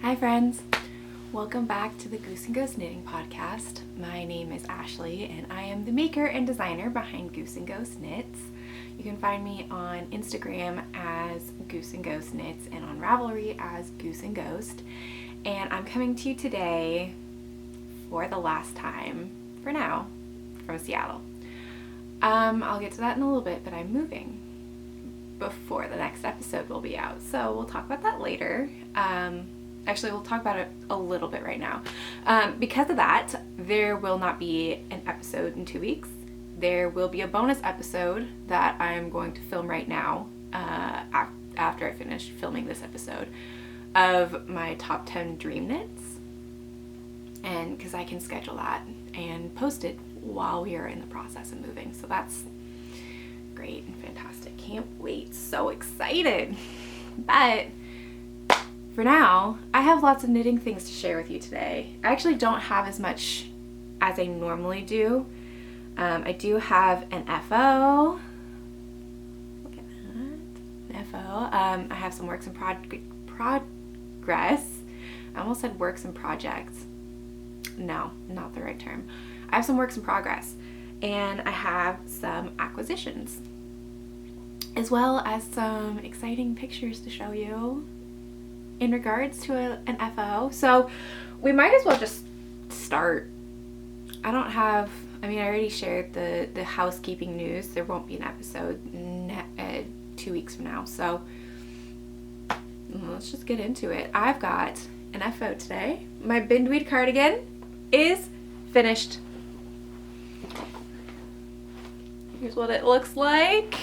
Hi friends! Welcome back to the Goose and Ghost Knitting Podcast. My name is Ashley and I am the maker and designer behind Goose and Ghost Knits. You can find me on Instagram as Goose and Ghost Knits and on Ravelry as Goose and Ghost. And I'm coming to you today for the last time, for now, from Seattle. I'll get to that in a little bit, but I'm moving before the next episode will be out. So we'll talk about that later. Actually, we'll talk about it a little bit right now. Because of that, there will not be an episode in 2 weeks. There will be a bonus episode that I'm going to film right now after I finish filming this episode of my top 10 dream knits. And because I can schedule that and post it while we are in the process of moving. So that's great and fantastic. Can't wait. So excited. But for now, I have lots of knitting things to share with you today. I actually don't have as much as I normally do. I do have an FO. Look at that. An FO. I have some works in progress. I almost said works in projects. No, not the right term. I have some works in progress. And I have some acquisitions. As well as some exciting pictures to show you in regards to an FO. So we might as well just start. I already shared the housekeeping news. There won't be an episode 2 weeks from now. So let's just get into it. I've got an FO today. My Bidweed Cardigan is finished. Here's what it looks like.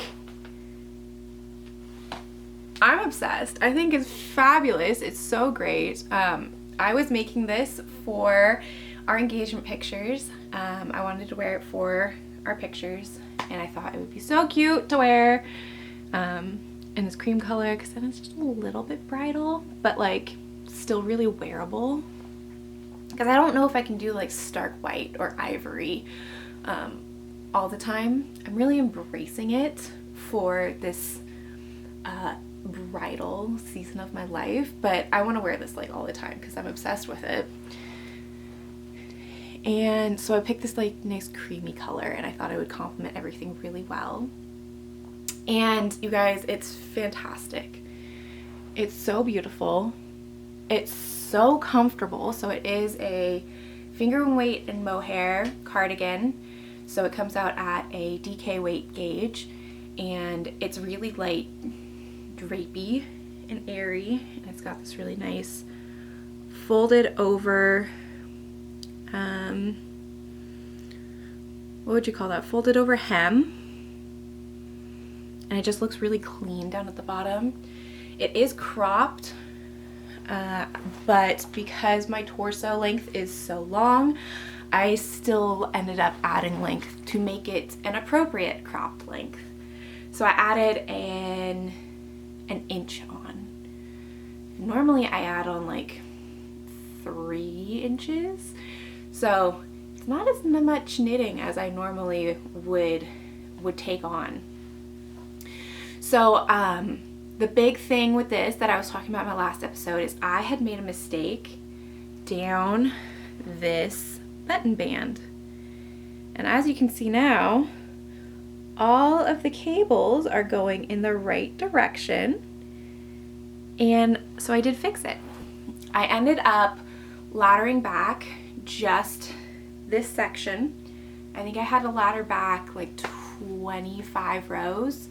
I'm obsessed. I think it's fabulous. It's so great. I was making this for our engagement pictures. I wanted to wear it for our pictures and I thought it would be so cute to wear in this cream color because then it's just a little bit bridal but like still really wearable, because I don't know if I can do like stark white or ivory all the time. I'm really embracing it for this bridal season of my life, but I want to wear this like all the time because I'm obsessed with it. And so I picked this like nice creamy color and I thought it would complement everything really well. And you guys, it's fantastic. It's so beautiful. It's so comfortable. So it is a finger weight and mohair cardigan. So it comes out at a DK weight gauge and it's really light, drapey and airy, and it's got this really nice folded over what would you call that, folded over hem, and it just looks really clean down at the bottom. It is cropped, but because my torso length is so long, I still ended up adding length to make it an appropriate cropped length. So I added an inch on. Normally I add on like 3 inches, so it's not as much knitting as I normally would take on. So the big thing with this that I was talking about in my last episode is I had made a mistake down this button band, and as you can see now, all of the cables are going in the right direction, and so I did fix it. I ended up laddering back just this section. I think I had to ladder back like 25 rows,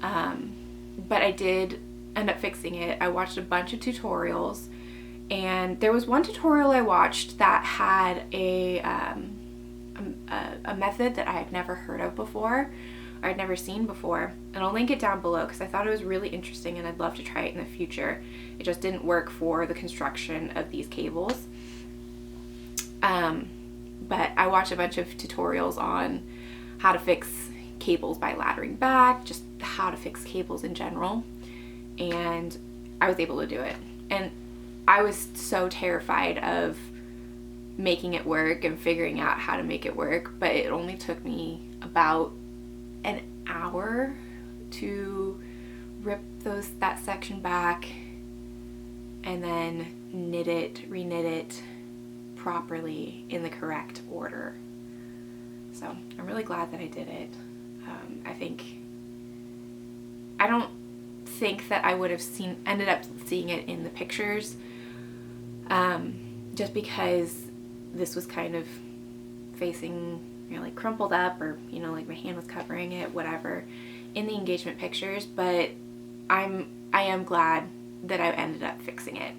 but I did end up fixing it. I watched a bunch of tutorials, and there was one tutorial I watched that had a method that I had never heard of before, or I'd never seen before, and I'll link it down below because I thought it was really interesting and I'd love to try it in the future. It just didn't work for the construction of these cables. But I watched a bunch of tutorials on how to fix cables by laddering back, just how to fix cables in general, and I was able to do it. And I was so terrified of making it work and figuring out how to make it work, but it only took me about an hour to rip that section back and then knit it, reknit it properly in the correct order. So I'm really glad that I did it. I don't think that I would have ended up seeing it in the pictures, just because this was kind of facing, like crumpled up, or like my hand was covering it, whatever, in the engagement pictures. But I am glad that I ended up fixing it.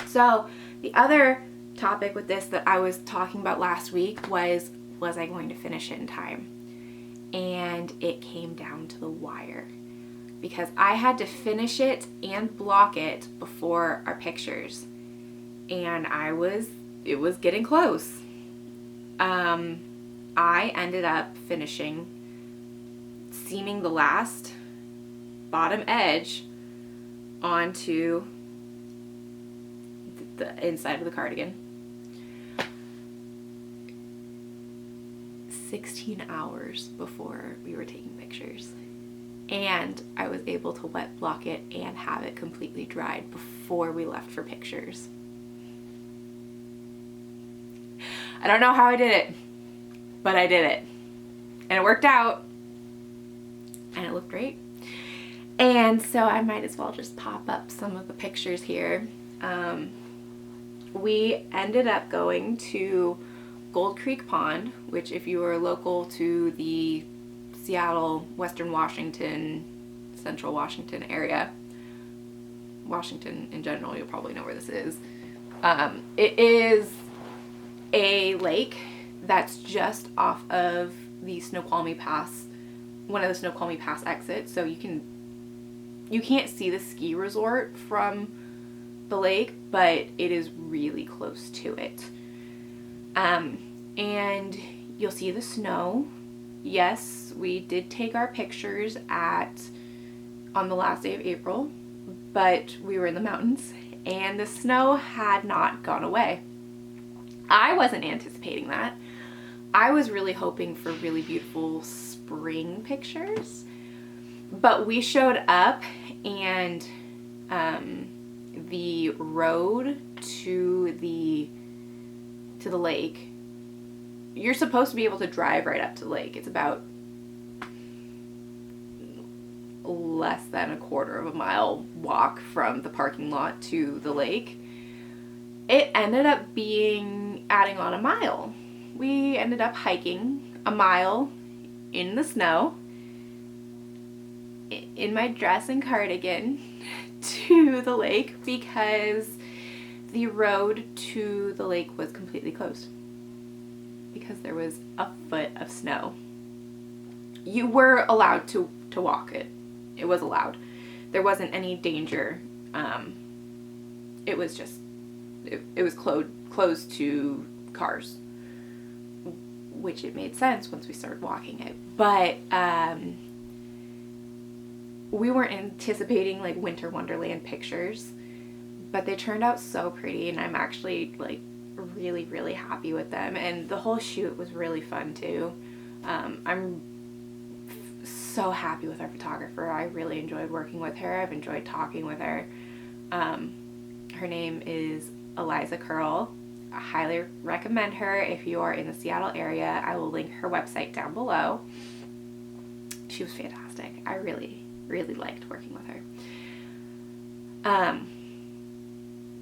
So the other topic with this that I was talking about last week was I going to finish it in time? And it came down to the wire, because I had to finish it and block it before our pictures, and it was getting close. I ended up finishing seaming the last bottom edge onto the inside of the cardigan. 16 hours before we were taking pictures. And I was able to wet block it and have it completely dried before we left for pictures. I don't know how I did it, but I did it. And it worked out. And it looked great. And so I might as well just pop up some of the pictures here. We ended up going to Gold Creek Pond, which, if you are local to the Seattle, Western Washington, Central Washington area, Washington in general, you'll probably know where this is. It is a lake that's just off of the Snoqualmie Pass, one of the Snoqualmie Pass exits. So you can't see the ski resort from the lake, but it is really close to it. And you'll see the snow. Yes, we did take our pictures on the last day of April, but we were in the mountains and the snow had not gone away. I wasn't anticipating that. I was really hoping for really beautiful spring pictures, but we showed up, and the road to the lake, you're supposed to be able to drive right up to the lake. It's about less than a quarter of a mile walk from the parking lot to the lake. It ended up adding on a mile. We ended up hiking a mile in the snow in my dress and cardigan to the lake, because the road to the lake was completely closed because there was a foot of snow. You were allowed to walk it. It was allowed. There wasn't any danger. It was just, it was closed to cars, which it made sense once we started walking it. But we weren't anticipating like Winter Wonderland pictures, but they turned out so pretty, and I'm actually like really, really happy with them. And the whole shoot was really fun too. I'm so happy with our photographer. I really enjoyed working with her. I've enjoyed talking with her. Her name is Eliza Curl. I highly recommend her if you are in the Seattle area. I will link her website down below. She was fantastic. I really, really liked working with her.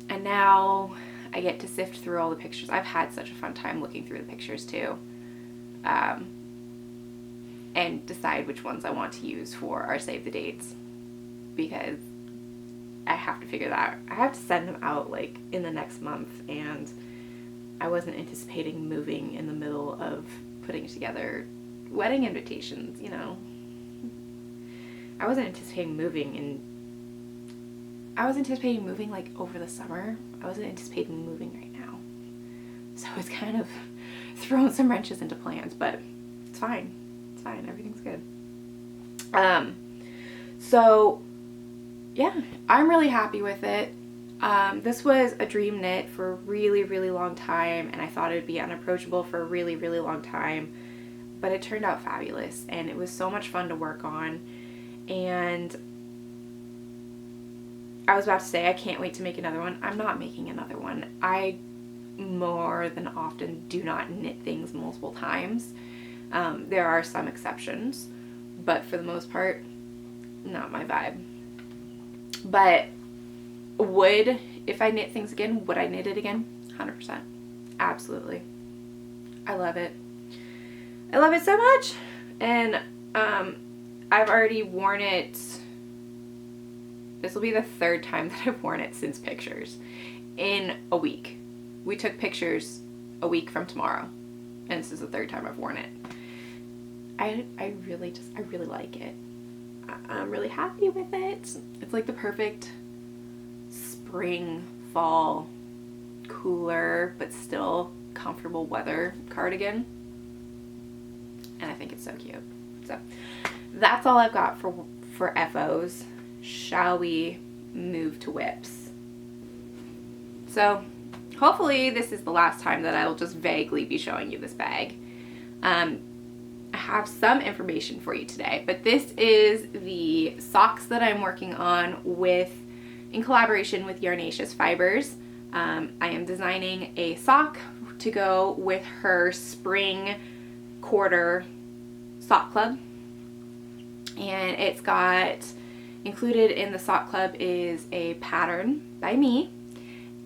And now I get to sift through all the pictures. I've had such a fun time looking through the pictures too. And decide which ones I want to use for our save the dates, because I have to figure that out. I have to send them out like in the next month, and I wasn't anticipating moving in the middle of putting together wedding invitations, you know. I wasn't anticipating moving like over the summer. I wasn't anticipating moving right now. So it's kind of thrown some wrenches into plans, but it's fine. It's fine. Everything's good. So yeah, I'm really happy with it. This was a dream knit for a really, really long time, and I thought it would be unapproachable for a really, really long time, but it turned out fabulous, and it was so much fun to work on. And I was about to say I can't wait to make another one. I'm not making another one. I more than often do not knit things multiple times. There are some exceptions, but for the most part, not my vibe. But if I knit things again, would I knit it again? 100%. Absolutely. I love it. I love it so much. And I've already worn it. This will be the third time that I've worn it since pictures in a week. We took pictures a week from tomorrow, and this is the third time I've worn it. I really like it. I'm really happy with it. It's like the perfect spring, fall, cooler, but still comfortable weather cardigan. And I think it's so cute. So that's all I've got for FOs. Shall we move to whips? So hopefully this is the last time that I'll just vaguely be showing you this bag. I have some information for you today, but this is the socks that I'm working on in collaboration with Yarnaceous Fibers. I am designing a sock to go with her spring quarter sock club, and it's got included in the sock club is a pattern by me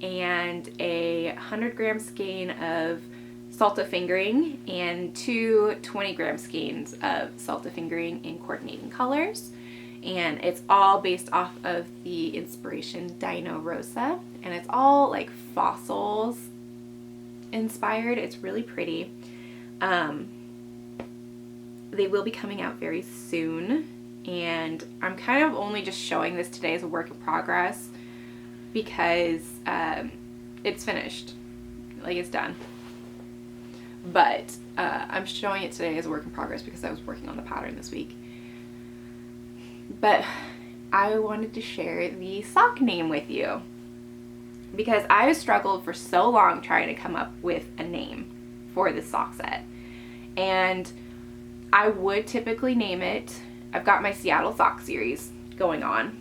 and a 100-gram skein of salta fingering and two 20-gram skeins of salta fingering in coordinating colors. And it's all based off of the inspiration Dino Rosa, and it's all like fossils inspired. It's really pretty. They will be coming out very soon, and I'm kind of only just showing this today as a work in progress because it's finished, like it's done. But I'm showing it today as a work in progress because I was working on the pattern this week. But I wanted to share the sock name with you because I have struggled for so long trying to come up with a name for this sock set. And I would typically name it, I've got my Seattle sock series going on,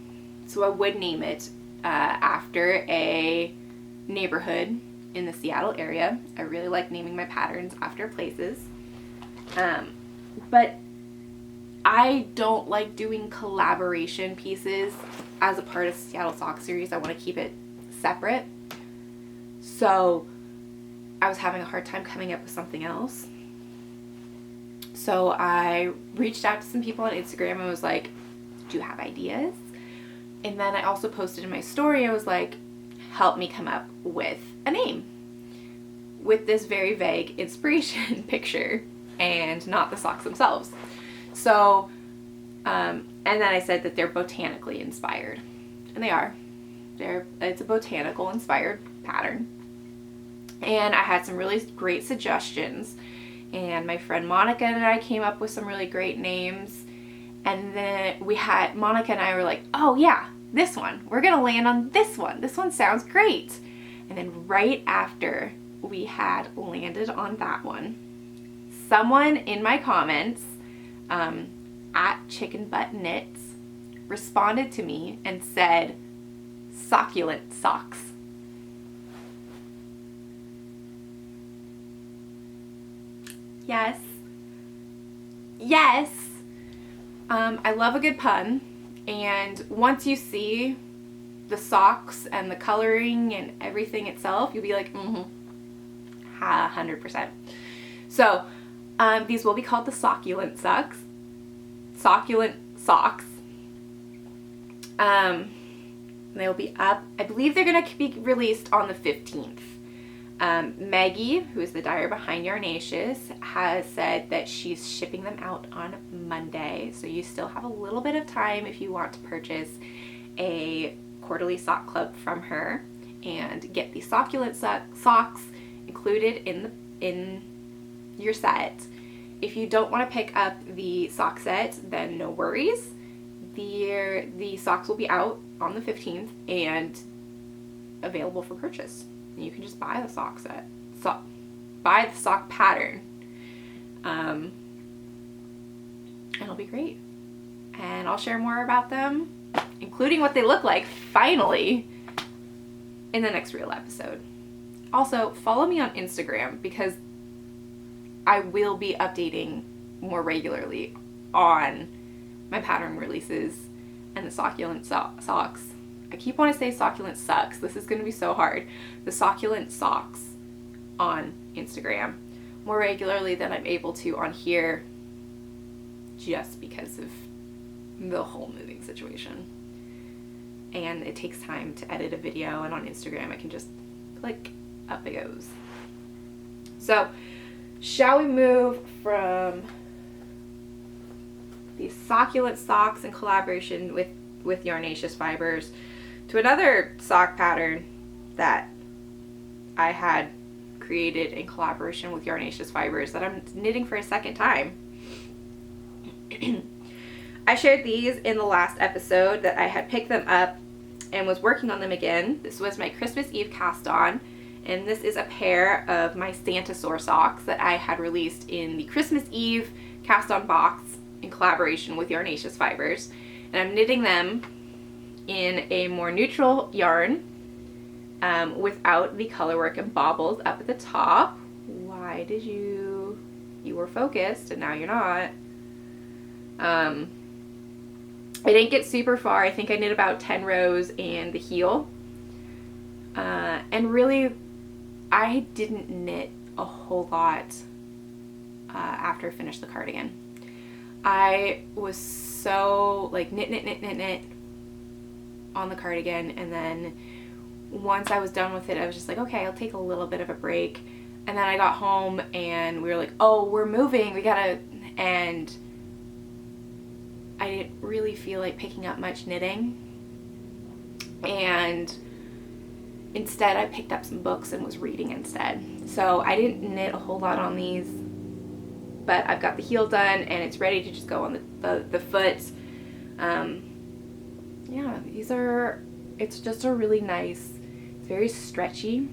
so I would name it after a neighborhood in the Seattle area. I really like naming my patterns after places. But I don't like doing collaboration pieces as a part of Seattle Sock Series. I want to keep it separate. So I was having a hard time coming up with something else. So I reached out to some people on Instagram and was like, do you have ideas? And then I also posted in my story, I was like, help me come up with a name with this very vague inspiration picture and not the socks themselves. So, and then I said that they're botanically inspired, and they are. It's a botanical inspired pattern. And I had some really great suggestions, and my friend Monica and I came up with some really great names. And then Monica and I were like, oh yeah, this one, we're gonna land on this one. This one sounds great. And then right after we had landed on that one, someone in my comments, at Chicken Butt Knits, responded to me and said, Succulent Socks. Yes. Yes. I love a good pun, and once you see the socks and the coloring and everything itself, you'll be like, 100%. So, these will be called the Succulent Socks. Succulent Socks. They will be up. I believe they're going to be released on the 15th. Maggie, who is the dyer behind Yarnaceous, has said that she's shipping them out on Monday. So you still have a little bit of time if you want to purchase a quarterly sock club from her and get the Succulent Socks included in your set. If you don't want to pick up the sock set, then no worries. The socks will be out on the 15th and available for purchase. You can just buy the sock set, buy the sock pattern, and it'll be great. And I'll share more about them including what they look like, finally, in the next reel episode. Also, follow me on Instagram because I will be updating more regularly on my pattern releases and the Succulent Socks. I keep wanting to say Succulent Socks. This is going to be so hard. The Succulent Socks on Instagram more regularly than I'm able to on here, just because of the whole moving situation. And it takes time to edit a video, and on Instagram I can just click, up it goes. So shall we move from these Succulent Socks in collaboration with Yarnaceous Fibers to another sock pattern that I had created in collaboration with Yarnaceous Fibers that I'm knitting for a second time. I shared these in the last episode that I had picked them up and was working on them again. This was my Christmas Eve cast on, and this is a pair of my Santasaur socks that I had released in the Christmas Eve cast on box in collaboration with Yarnaceous Fibers. And I'm knitting them in a more neutral yarn without the colorwork and baubles up at the top. Why did you were focused and now you're not. I didn't get super far. I think I knit about 10 rows and the heel. And really, I didn't knit a whole lot after I finished the cardigan. I was so like knit on the cardigan, and then once I was done with it, I was just like, okay, I'll take a little bit of a break. And then I got home and we were like, oh, we're moving, we gotta, and I didn't really feel like picking up much knitting. And instead I picked up some books and was reading instead. So I didn't knit a whole lot on these, but I've got the heel done and it's ready to just go on the foot. Yeah, it's just a really nice, it's very stretchy.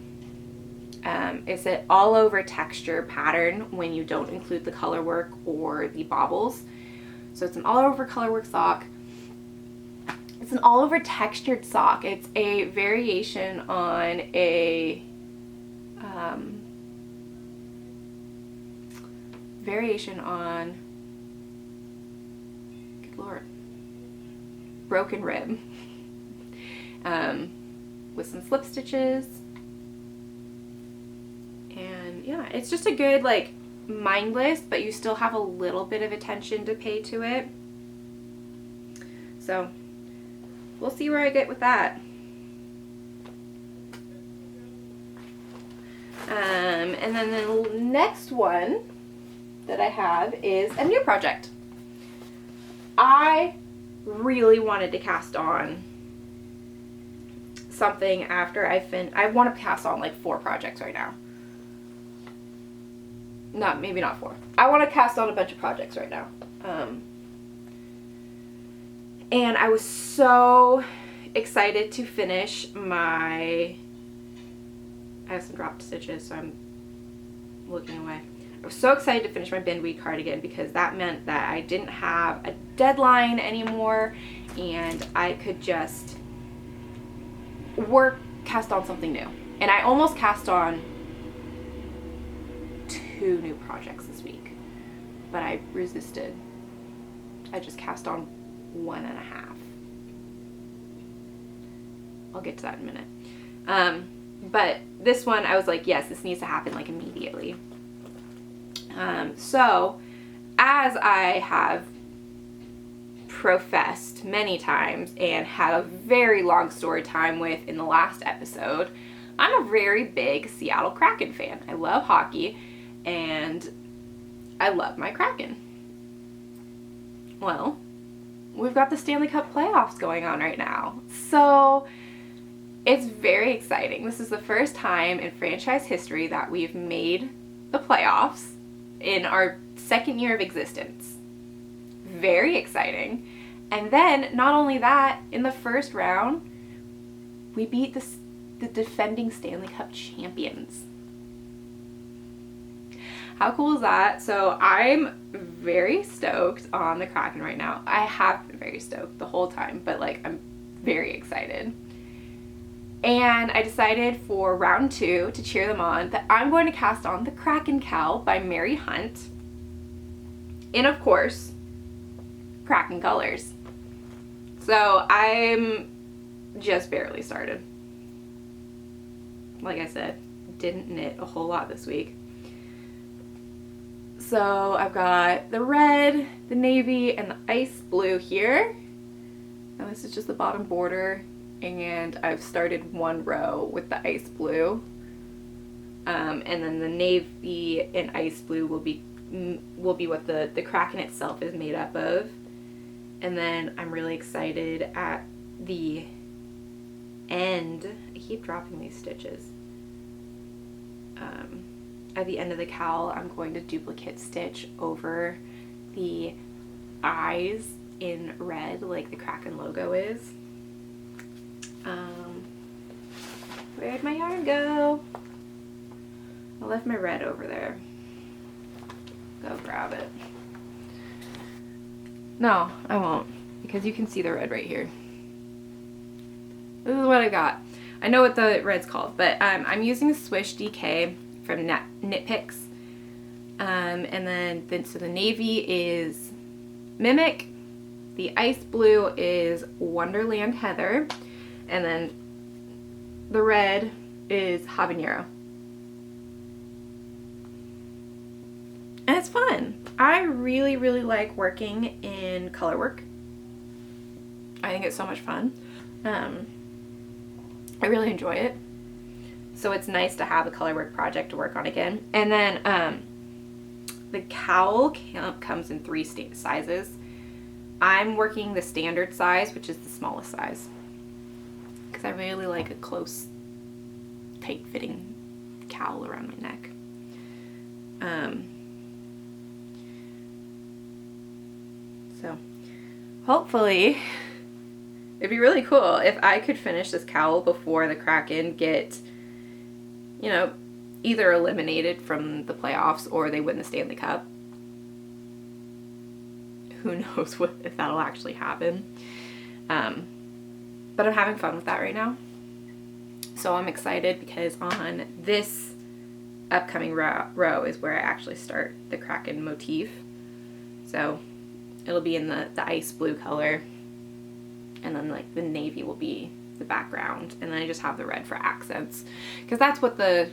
It's an all over texture pattern when you don't include the color work or the baubles. So it's an all over colorwork sock. It's an all over textured sock. It's a variation on a good Lord, broken rib with some slip stitches. And yeah, it's just a good, like, mindless, but you still have a little bit of attention to pay to it. So we'll see where I get with that. And then the next one that I have is a new project. I really wanted to cast on something after I want to cast on like 4 projects right now. Maybe not 4. I want to cast on a bunch of projects right now. And I was so excited to finish I have some dropped stitches, so I'm looking away. I was so excited to finish my Bidweed cardigan because that meant that I didn't have a deadline anymore and I could just cast on something new. And I almost cast on 2 new projects this week, but I resisted. I just cast on 1.5. I'll get to that in a minute. But this one, I was like, yes, this needs to happen like immediately. So as I have professed many times and had a very long story time with in the last episode, I'm a very big Seattle Kraken fan. I love hockey and I love my Kraken. Well, we've got the Stanley Cup playoffs going on right now. So it's very exciting. This is the first time in franchise history that we've made the playoffs in our 2nd year of existence. Very exciting. And then, not only that, in the first round, we beat the defending Stanley Cup champions. How cool is that? So I'm very stoked on the Kraken right now. I have been very stoked the whole time, but like I'm very excited. And I decided for round 2 to cheer them on that I'm going to cast on the Kraken Cowl by Mary Hunt in, of course, Kraken colors. So I'm just barely started. Like I said, didn't knit a whole lot this week. So I've got the red, the navy, and the ice blue here. And this is just the bottom border. And I've started one row with the ice blue. And then the navy and ice blue will be what the Kraken itself is made up of. And then I'm really excited at the end. I keep dropping these stitches. At the end of the cowl, I'm going to duplicate stitch over the eyes in red, like the Kraken logo is. Where'd my yarn go? I left my red over there. Go grab it. No, I won't, because you can see the red right here. This is what I got. I know what the red's called, but I'm using a Swish DK from Knit Picks. And then so the navy is Mimic, the ice blue is Wonderland Heather, and then the red is Habanero. And it's fun. I really, really like working in color work. I think it's so much fun. I really enjoy it. So it's nice to have a color work project to work on again. And then the cowl comes in 3 sizes. I'm working the standard size, which is the smallest size, because I really like a close, tight-fitting cowl around my neck. So hopefully it'd be really cool if I could finish this cowl before the Kraken get, you know, either eliminated from the playoffs or they win the Stanley Cup. Who knows if that'll actually happen. But I'm having fun with that right now. So I'm excited because on this upcoming row is where I actually start the Kraken motif. So it'll be in the ice blue color, and then like the navy will be the background, and then I just have the red for accents, because that's what the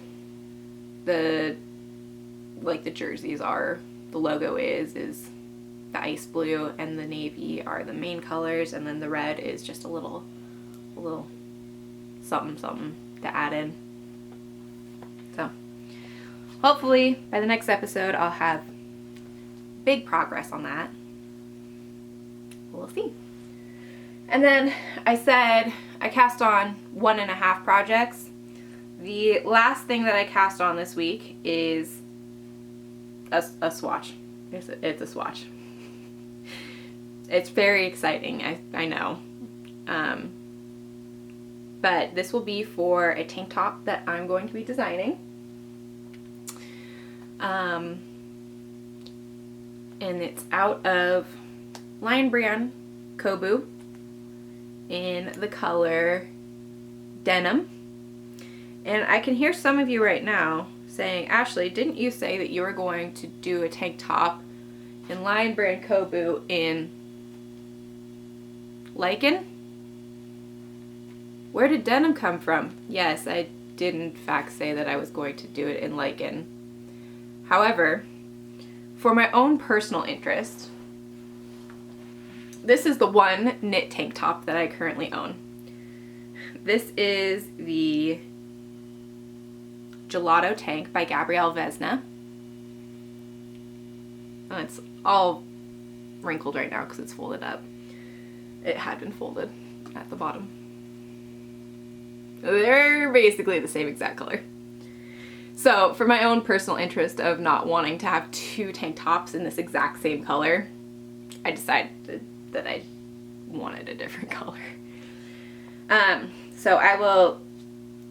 jerseys are. The logo is the ice blue and the navy are the main colors, and then the red is just a little something to add in. So hopefully by the next episode I'll have big progress on that. We'll see. And then I said I cast on 1.5 projects. The last thing that I cast on this week is a swatch. It's a swatch. It's very exciting, I know. But this will be for a tank top that I'm going to be designing. And it's out of Lion Brand CoBoo in the color Denim. And I can hear some of you right now saying, Ashley, didn't you say that you were going to do a tank top in Lion Brand CoBoo in lichen? Where did Denim come from? Yes, I did in fact say that I was going to do it in lichen. However, for my own personal interest, this is the one knit tank top that I currently own. This is the Gelato Tank by Gabrielle Vesna. Oh, it's all wrinkled right now because it's folded up. It had been folded at the bottom. They're basically the same exact color. So for my own personal interest of not wanting to have 2 tank tops in this exact same color, I decided that I wanted a different color. So I will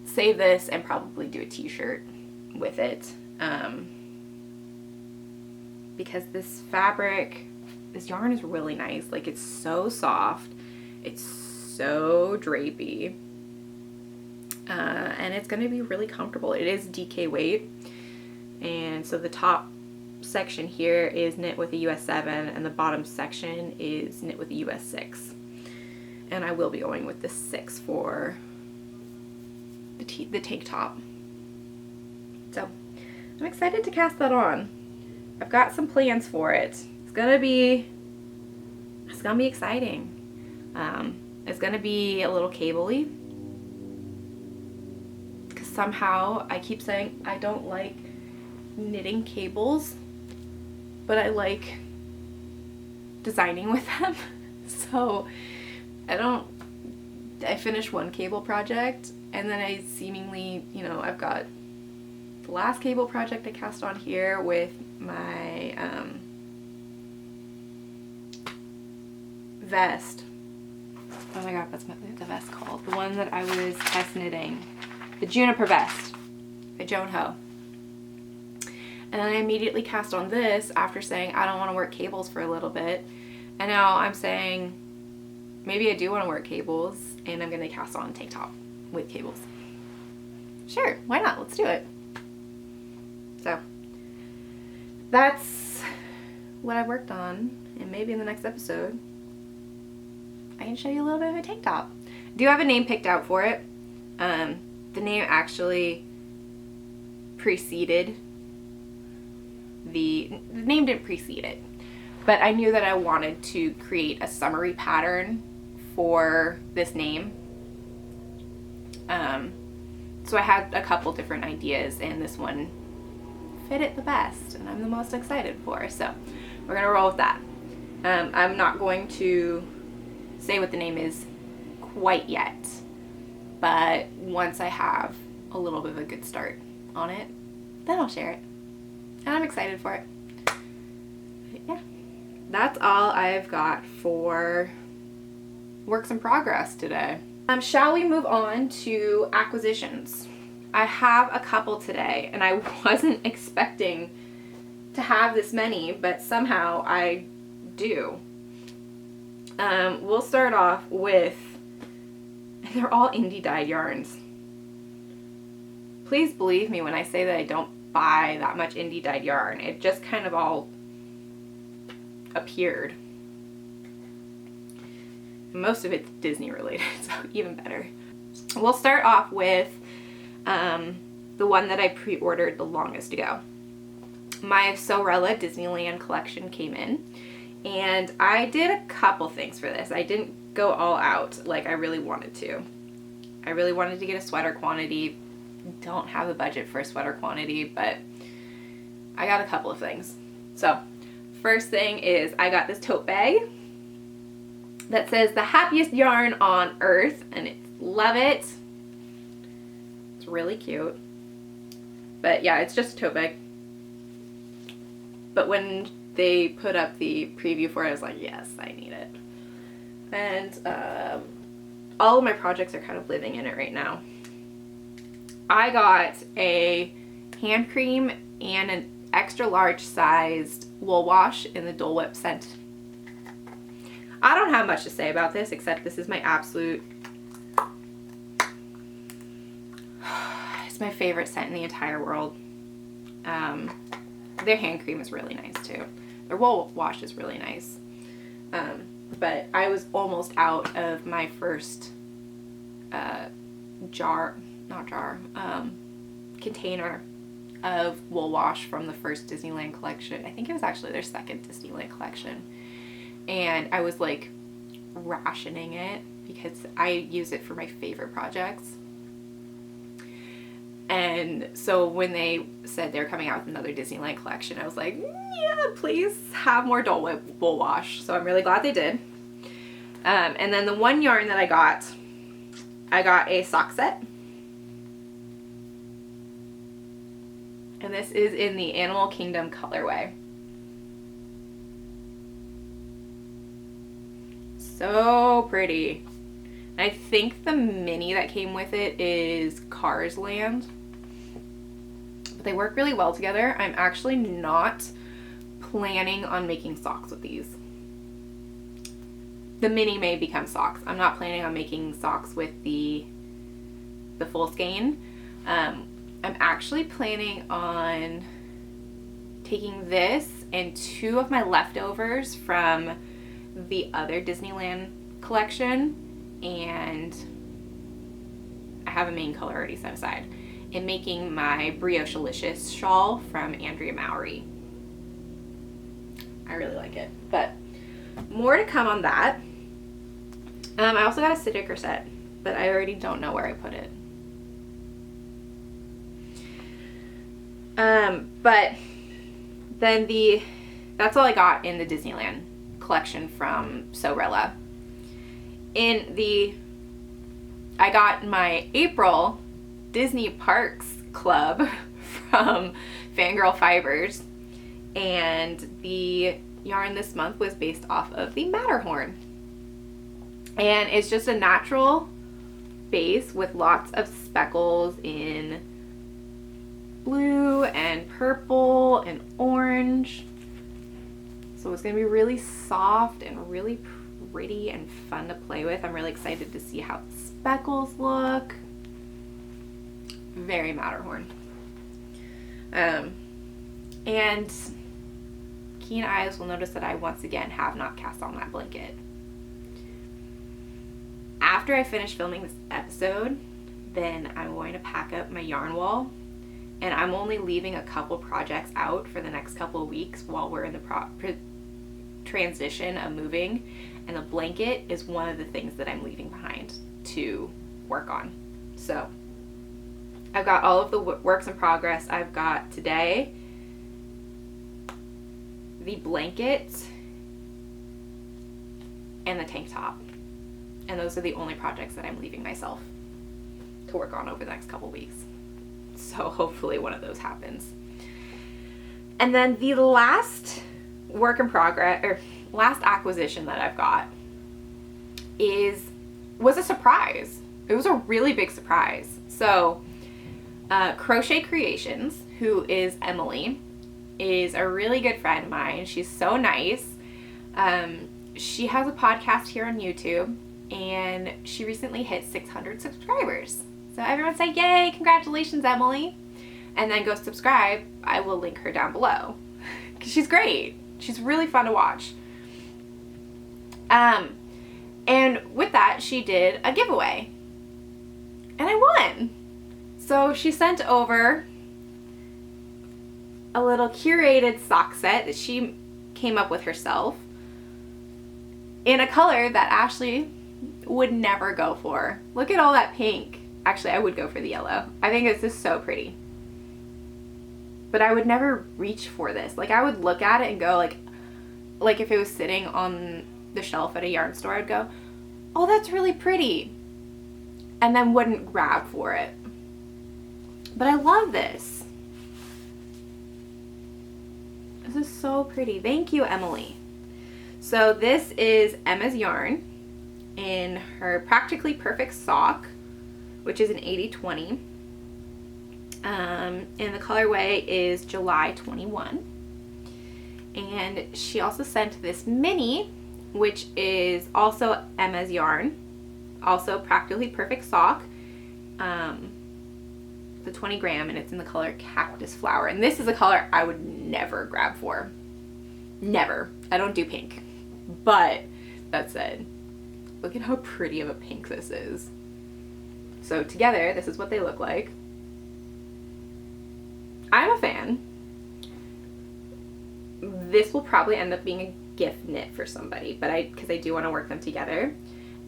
save this and probably do a t-shirt with it. Because this fabric, this yarn is really nice. Like, it's so soft. It's so drapey. And it's going to be really comfortable. It is DK weight. And so the top section here is knit with a US 7 and the bottom section is knit with a US 6. And I will be going with the 6 for the tank top. So I'm excited to cast that on. I've got some plans for it. It's gonna be exciting. It's gonna be a little cable-y, because somehow I keep saying I don't like knitting cables, but I like designing with them. So I finished one cable project and then I seemingly, you know, I've got the last cable project I cast on here with my vest. Oh my god, what's the vest called? The one that I was test knitting. The Juniper vest by Joan Ho. And then I immediately cast on this after saying I don't want to work cables for a little bit. And now I'm saying maybe I do want to work cables, and I'm going to cast on a tank top with cables. Sure, why not? Let's do it. So that's what I worked on, and maybe in the next episode I can show you a little bit of a tank top. I do have a name picked out for it. The name actually preceded the name didn't precede it, but I knew that I wanted to create a summary pattern for this name. So I had a couple different ideas, and this one fit it the best, and I'm the most excited for. So we're gonna roll with that. I'm not going to say what the name is quite yet, but once I have a little bit of a good start on it, then I'll share it. And I'm excited for it. But yeah, that's all I've got for works in progress today. Shall we move on to acquisitions? I have a couple today, and I wasn't expecting to have this many, but somehow I do. We'll start off with, they're all indie dyed yarns. Please believe me when I say that I don't buy that much indie dyed yarn. It just kind of all appeared. Most of it's Disney related, so even better. We'll start off with the one that I pre-ordered the longest ago. My Sewrella Disneyland collection came in, and I did a couple things for this. I didn't go all out like I really wanted to. I really wanted to get a sweater quantity. Don't have the budget for a sweater quantity, but I got a couple of things. So first thing is I got this tote bag that says the happiest yarn on earth, and love it. It's really cute. But yeah, it's just a tote bag. But when they put up the preview for it, I was like, yes, I need it. And all of my projects are kind of living in it right now. I got a hand cream and an extra large sized wool wash in the Dole Whip scent. I don't have much to say about this, except this is my absolute, it's my favorite scent in the entire world. Their hand cream is really nice too. Their wool wash is really nice. But I was almost out of my first container of wool wash from the first Disneyland collection. I think it was actually their second Disneyland collection. And I was like rationing it because I use it for my favorite projects. And so when they said they're coming out with another Disneyland collection, I was like, yeah, please have more Dole Whip wool wash. So I'm really glad they did. And then the one yarn that I got a sock set. And this is in the Animal Kingdom colorway. So pretty. I think the mini that came with it is Cars Land. But they work really well together. I'm actually not planning on making socks with these. the mini may become socks. I'm not planning on making socks with the full skein. I'm actually planning on taking this and 2 of my leftovers from the other Disneyland collection, and I have a main color already set aside, and making my Brioche-alicious shawl from Andrea Mowry. I really like it, but more to come on that. I also got a sticker set, but I already don't know where I put it. But then that's all I got in the Disneyland collection from Sewrella. I got my April Disney Parks Club from Fangirl Fibers, and the yarn this month was based off of the Matterhorn. And it's just a natural base with lots of speckles in blue and purple and orange. So it's going to be really soft and really pretty and fun to play with. I'm really excited to see how the speckles look. Very Matterhorn. And keen eyes will notice that I once again have not cast on that blanket. After I finish filming this episode, then I'm going to pack up my yarn wall, and I'm only leaving a couple projects out for the next couple of weeks while we're in the transition of moving, and the blanket is one of the things that I'm leaving behind to work on. So I've got all of the works in progress. I've got today the blanket and the tank top, and those are the only projects that I'm leaving myself to work on over the next couple weeks. So hopefully one of those happens. And then the last work in progress, or last acquisition that I've got was a surprise. It was a really big surprise. So Crochet Creations, who is Emily, is a really good friend of mine. She's so nice. She has a podcast here on YouTube, and she recently hit 600 subscribers. So everyone say, yay, congratulations, Emily. And then go subscribe. I will link her down below. Because she's great. She's really fun to watch. And with that, she did a giveaway. And I won. So she sent over a little curated sock set that she came up with herself in a color that Ashley would never go for. Look at all that pink. Actually, I would go for the yellow. I think it's just so pretty. But I would never reach for this. Like, I would look at it and go like if it was sitting on the shelf at a yarn store, I'd go, oh, that's really pretty. And then wouldn't grab for it. But I love this. This is so pretty. Thank you, Emily. So this is Emma's yarn in her Practically Perfect Sock, which is an 80/20. And the colorway is July 21. And she also sent this mini, which is also Emma's yarn, also Practically Perfect Sock. It's a 20 gram, and it's in the color Cactus Flower. And this is a color I would never grab for. Never. I don't do pink. But that said, look at how pretty of a pink this is. So together, this is what they look like. I'm a fan. This will probably end up being a gift knit for somebody, but because I do want to work them together.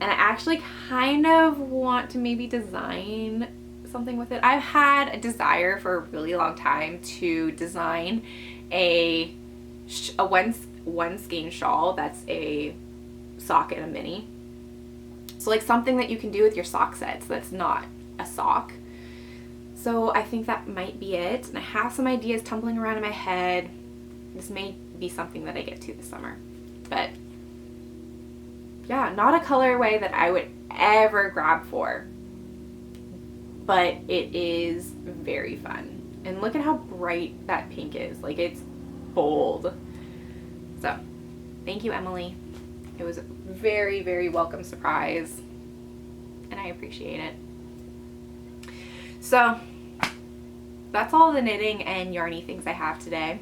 And I actually kind of want to maybe design something with it. I've had a desire for a really long time to design a one skein shawl that's a sock and a mini. So like something that you can do with your sock sets that's not a sock. So I think that might be it. And I have some ideas tumbling around in my head. This may be something that I get to this summer. But yeah, not a colorway that I would ever grab for. But it is very fun. And look at how bright that pink is. Like, it's bold. So, thank you, Emily. It was a very, very welcome surprise, and I appreciate it. So that's all the knitting and yarny things I have today.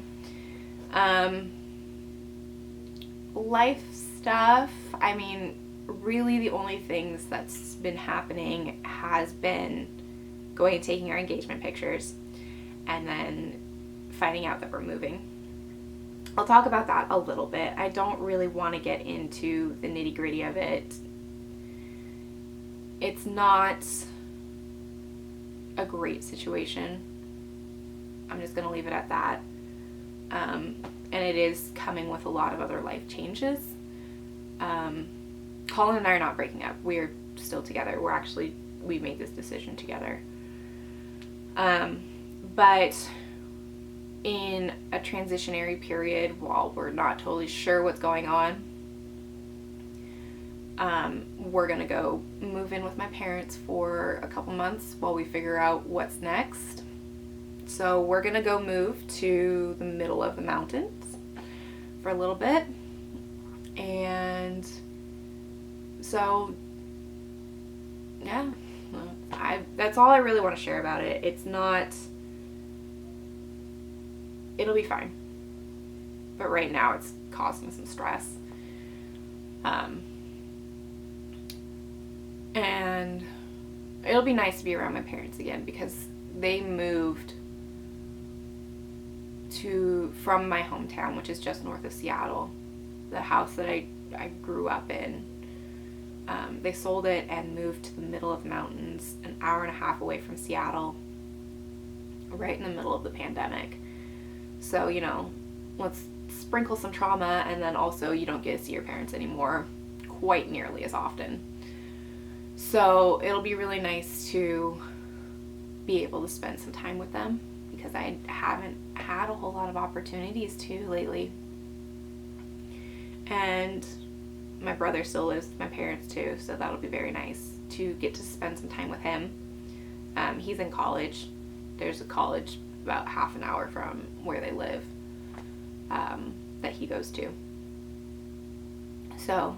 Life stuff, I mean, really the only things that's been happening has been going and taking our engagement pictures and then finding out that we're moving. I'll talk about that a little bit. I don't really want to get into the nitty-gritty of it. It's not a great situation. I'm just going to leave it at that. And it is coming with a lot of other life changes. Colin and I are not breaking up. We're still together. We made this decision together. But in a transitionary period, while we're not totally sure what's going on, we're gonna go move in with my parents for a couple months while we figure out what's next. So we're gonna go move to the middle of the mountains for a little bit. And so, yeah, that's all I really want to share about it. It'll be fine. But right now it's causing some stress. And it'll be nice to be around my parents again because they moved from my hometown, which is just north of Seattle, the house that I grew up in. They sold it and moved to the middle of the mountains, an hour and a half away from Seattle, right in the middle of the pandemic. So, you know, let's sprinkle some trauma, and then also you don't get to see your parents anymore quite nearly as often. So it'll be really nice to be able to spend some time with them because I haven't had a whole lot of opportunities to lately. And my brother still lives with my parents too, so that'll be very nice to get to spend some time with him. He's in college. There's a college about half an hour from where they live that he goes to. So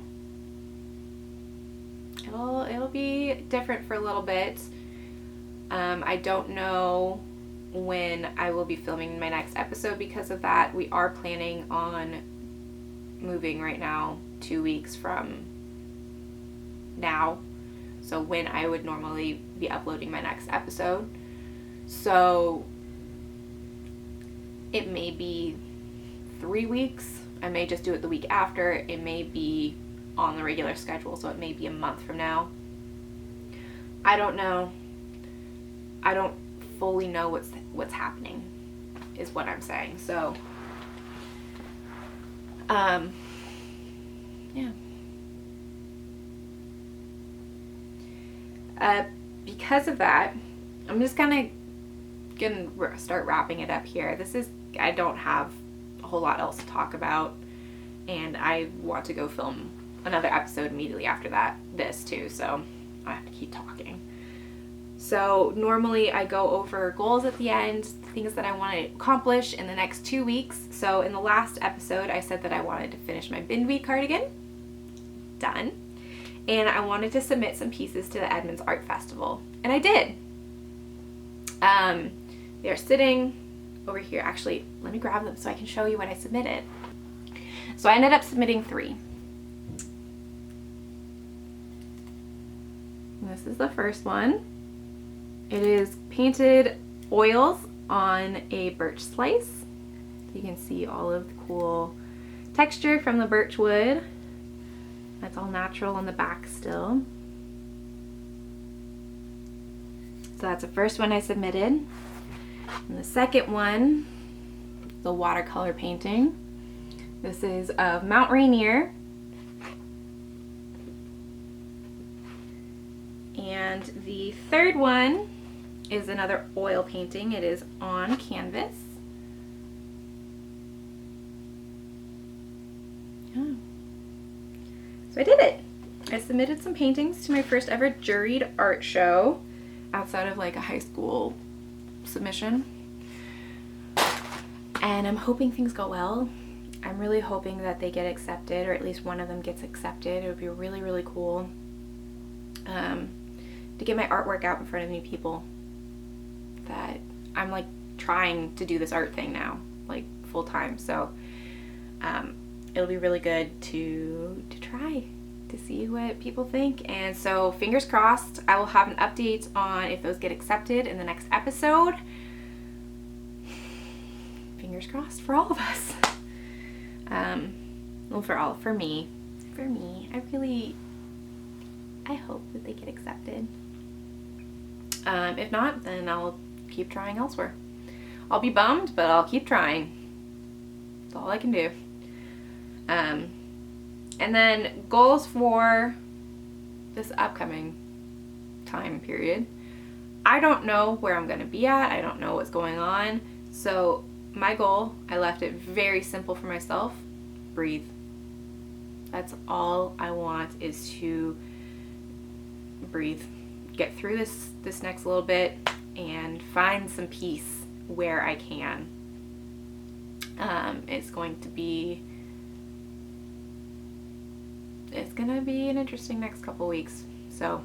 it'll be different for a little bit. I don't know when I will be filming my next episode because of that. We are planning on moving right now 2 weeks from now, so when I would normally be uploading my next episode. So it may be 3 weeks. I may just do it the week after. It may be on the regular schedule, so it may be a month from now. I don't know. I don't fully know what's happening is what I'm saying. So yeah. Because of that, I'm just gonna start wrapping it up here. I don't have a whole lot else to talk about, and I want to go film another episode immediately after this too, so I have to keep talking. So normally I go over goals at the end, things that I want to accomplish in the next 2 weeks. So in the last episode I said that I wanted to finish my Bidweed cardigan. Done. And I wanted to submit some pieces to the Edmonds Art Festival, and I did. They're sitting over here. Actually, let me grab them so I can show you what I submitted. So I ended up submitting 3. This is the first one. It is painted oils on a birch slice. So you can see all of the cool texture from the birch wood. That's all natural on the back still. So that's the first one I submitted. And the second one, the watercolor painting. This is of Mount Rainier. And the third one is another oil painting. It is on canvas. Yeah. So I did it. I submitted some paintings to my first ever juried art show outside of like a high school submission. And I'm hoping things go well. I I'm really hoping that they get accepted, or at least one of them gets accepted. It would be really, really cool to get my artwork out in front of new people. That I'm like trying to do this art thing now, like full time. So it'll be really good to try to see what people think. And so fingers crossed, I will have an update on if those get accepted in the next episode. Fingers crossed for all of us. Well, for me, I hope that they get accepted. If not, then I'll keep trying elsewhere. I'll be bummed, but I'll keep trying. That's all I can do. And then goals for this upcoming time period. I don't know where I'm going to be at. I don't know what's going on. So my goal, I left it very simple for myself. Breathe. That's all I want, is to breathe. Get through this next little bit and find some peace where I can. It's going to be an interesting next couple weeks. So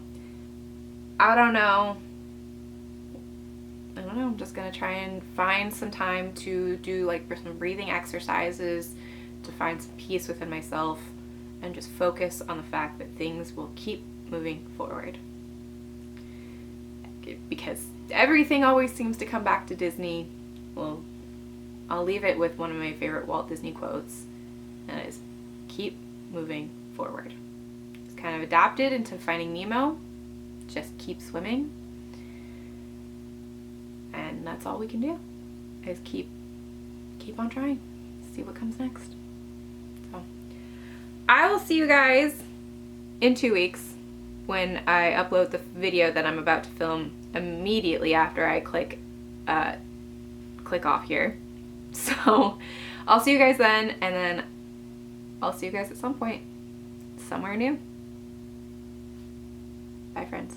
I don't know. I'm just gonna try and find some time to do like some breathing exercises to find some peace within myself and just focus on the fact that things will keep moving forward. Because everything always seems to come back to Disney. Well, I'll leave it with one of my favorite Walt Disney quotes, and it is, keep moving forward. It's kind of adapted into Finding Nemo. Just keep swimming. And that's all we can do, is keep on trying. See what comes next. So I will see you guys in 2 weeks when I upload the video that I'm about to film immediately after I click off here. So I'll see you guys then, and then I'll see you guys at some point somewhere new. Bye, friends.